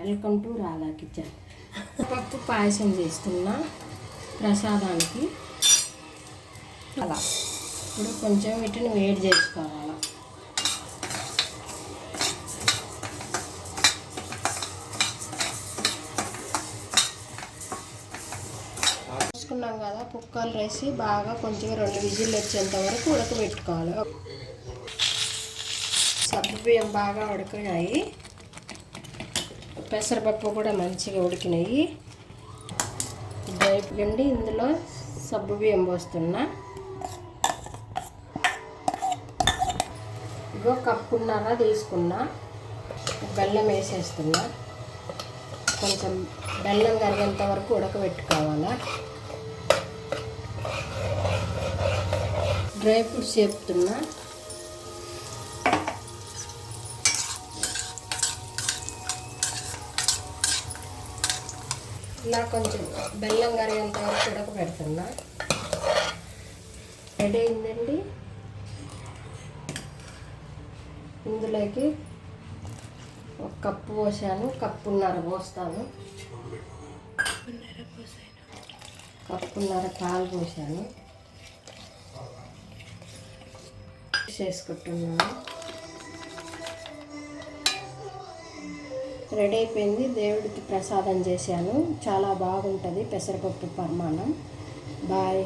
Welcome to Radha kitchen. పప్పు పాయసం చేస్తున్నా ప్రసాదానికి. అలా ఇప్పుడు కొంచెం వీటిని వేడి చేసుకోవాలి. చూసుకున్నాం కదా, కుక్కర్లు వేసి బాగా కొంచెం 2 విజిల్ వచ్చేంత వరకు ఉడకబెట్టుకోవాలి. సగ్గుబియ్యం బాగా ఉడికినాయి, పెసరపప్పు కూడా మంచిగా ఉడికినాయి. పిండి ఇందులో సగ్గుబియ్యం పోస్తున్నా. ఇగో కప్పున్నర తీసుకున్నా. బెల్లం వేసేస్తున్నా. కొంచెం బెల్లం కరిగేంత వరకు ఉడకబెట్టుకోవాలా. డ్రై ఫ్రూట్స్ చెప్తున్నా. ఇలా కొంచెం బెల్లం కరిగేంత వరకు ఉడకబెడుతున్నా. రెడీ అయిందండి. ఇందులోకి 1 కప్పు పోసాను, కప్పున్నర పోస్తాను. కప్పున్నర పాలు పోసాను. చేసుకుంటున్నాను. రెడీ అయిపోయింది. దేవుడికి ప్రసాదం చేశాను. చాలా బాగుంటుంది పెసరపప్పు పరమాన్నం. బాయ్.